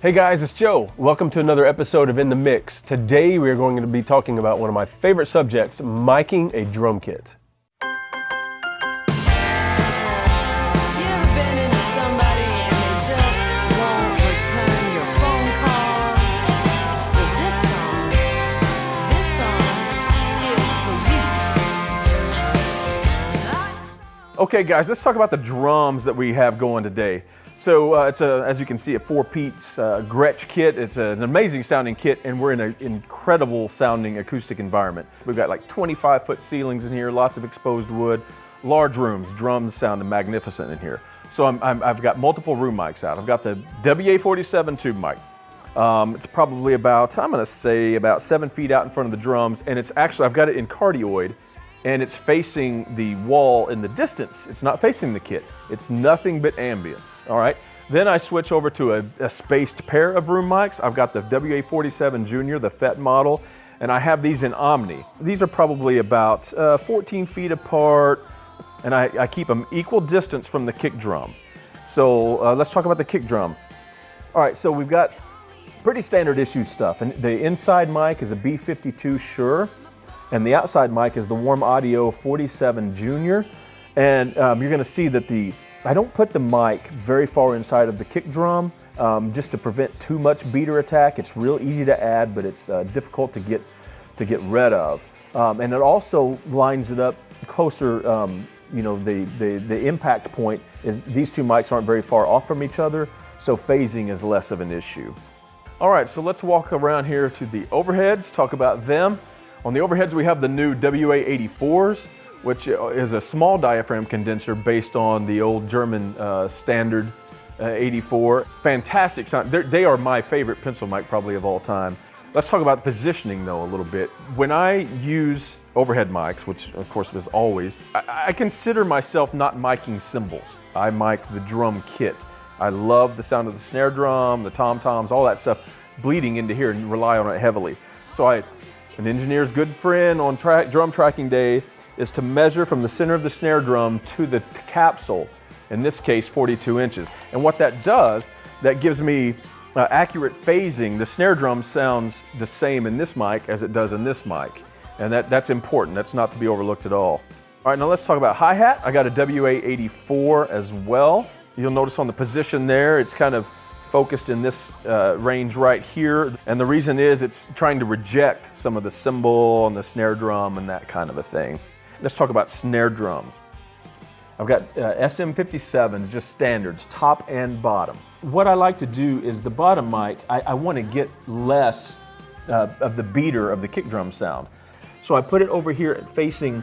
Hey guys, it's Joe. Welcome to another episode of In the Mix. Today we are going to be talking about one of my favorite subjects, miking a drum kit. Okay guys, let's talk about the drums that we have going today. So it's as you can see, a 4-piece Gretsch kit. It's an amazing sounding kit, and we're in an incredible sounding acoustic environment. We've got like 25-foot ceilings in here, lots of exposed wood, large rooms, drums sounding magnificent in here. So I've got multiple room mics out. I've got the WA-47 tube mic. It's probably about, I'm gonna say about 7 feet out in front of the drums, and it's actually, I've got it in cardioid, and it's facing the wall in the distance. It's not facing the kit. It's nothing but ambience, all right? Then I switch over to a spaced pair of room mics. I've got the WA-47 Junior, the FET model, and I have these in Omni. These are probably about 14 feet apart, and I keep them equal distance from the kick drum. So let's talk about the kick drum. All right, so we've got pretty standard issue stuff, and the inside mic is a B52 Shure, and the outside mic is the Warm Audio 47 Junior. And you're gonna see that I don't put the mic very far inside of the kick drum just to prevent too much beater attack. It's real easy to add, but it's difficult to get rid of. And it also lines it up closer, you know, the impact point is these two mics aren't very far off from each other, so phasing is less of an issue. All right, so let's walk around here to the overheads, talk about them. On the overheads, we have the new WA-84s, which is a small diaphragm condenser based on the old German standard 84. Fantastic sound. They are my favorite pencil mic probably of all time. Let's talk about positioning though a little bit. When I use overhead mics, which of course is always, I consider myself not miking cymbals. I mic the drum kit. I love the sound of the snare drum, the tom-toms, all that stuff bleeding into here and rely on it heavily. So an engineer's good friend on drum tracking day is to measure from the center of the snare drum to the capsule, in this case 42 inches. And what that does, that gives me accurate phasing. The snare drum sounds the same in this mic as it does in this mic. And that's important, that's not to be overlooked at all. All right, now let's talk about hi-hat. I got a WA-84 as well. You'll notice on the position there, it's kind of focused in this range right here. And the reason is it's trying to reject some of the cymbal and the snare drum and that kind of a thing. Let's talk about snare drums. I've got SM57s, just standards, top and bottom. What I like to do is the bottom mic, I want to get less of the beater of the kick drum sound. So I put it over here facing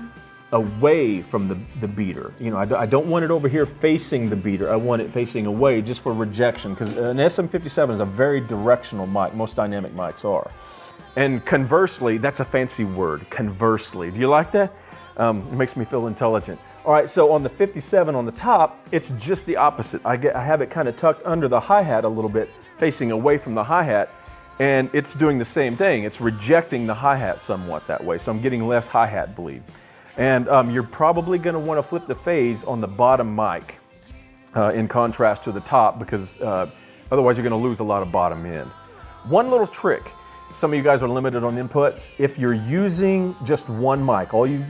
away from the beater. You know, I don't want it over here facing the beater. I want it facing away just for rejection, because an SM57 is a very directional mic. Most dynamic mics are. And conversely, that's a fancy word, conversely. Do you like that? It makes me feel intelligent. All right, so on the 57 on the top, it's just the opposite. I have it kind of tucked under the hi-hat a little bit, facing away from the hi-hat, and it's doing the same thing. It's rejecting the hi-hat somewhat that way, so I'm getting less hi-hat bleed. And you're probably gonna wanna flip the phase on the bottom mic in contrast to the top, because otherwise you're gonna lose a lot of bottom end. One little trick, some of you guys are limited on inputs. If you're using just one mic, all you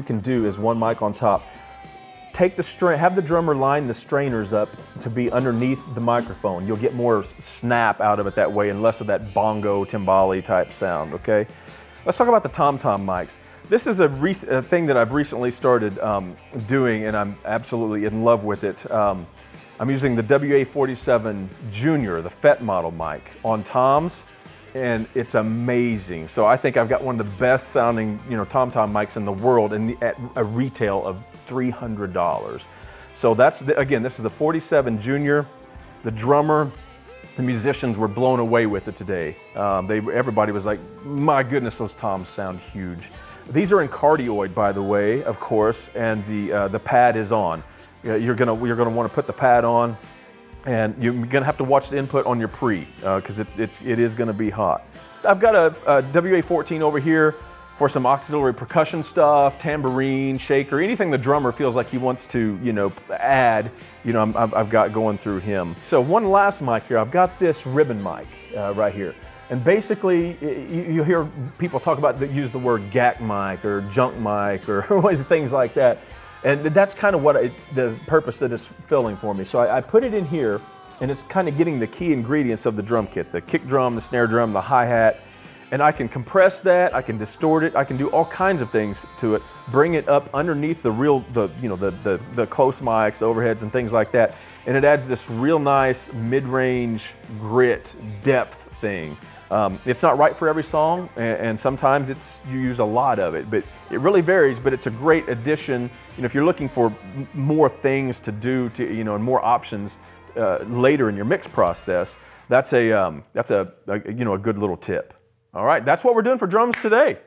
can do is one mic on top. Take have the drummer line the strainers up to be underneath the microphone. You'll get more snap out of it that way and less of that bongo, timbale type sound, okay? Let's talk about the tom-tom mics. This is a thing that I've recently started doing, and I'm absolutely in love with it. I'm using the WA-47 Junior, the FET model mic, on toms, and it's amazing. So I think I've got one of the best sounding, tom-tom mics in the world, and at a retail of $300. So again, this is the 47 Junior. The drummer, the musicians were blown away with it today. Everybody was like, my goodness, those toms sound huge. These are in cardioid, by the way, of course, and the pad is on. You're gonna want to put the pad on, and you're gonna have to watch the input on your pre, because it is gonna be hot. I've got a WA-14 over here, for some auxiliary percussion stuff, tambourine, shaker, anything the drummer feels like he wants to, add, I've got going through him. So one last mic here, I've got this ribbon mic right here. And basically, you hear people talk about use the word gack mic or junk mic or things like that. And that's kind of the purpose that it's filling for me. So I put it in here, and it's kind of getting the key ingredients of the drum kit, the kick drum, the snare drum, the hi-hat. And I can compress that, I can distort it, I can do all kinds of things to it, bring it up underneath the close mics, overheads, and things like that. And it adds this real nice mid-range grit depth thing. It's not right for every song, and sometimes you use a lot of it, but it really varies. But it's a great addition. If you're looking for more things to do, and more options later in your mix process, that's a good little tip. All right, that's what we're doing for drums today.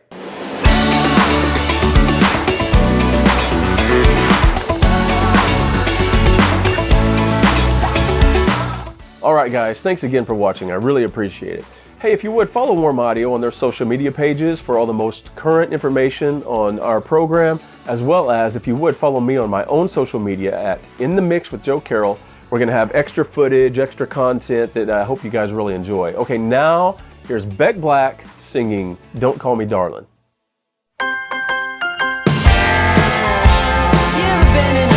All right, guys, thanks again for watching. I really appreciate it. Hey, if you would, follow Warm Audio on their social media pages for all the most current information on our program, as well as, if you would, follow me on my own social media at In The Mix with Joe Carrell. We're going to have extra footage, extra content that I hope you guys really enjoy. Okay, now here's Beck Black singing Don't Call Me Darling. You ever been in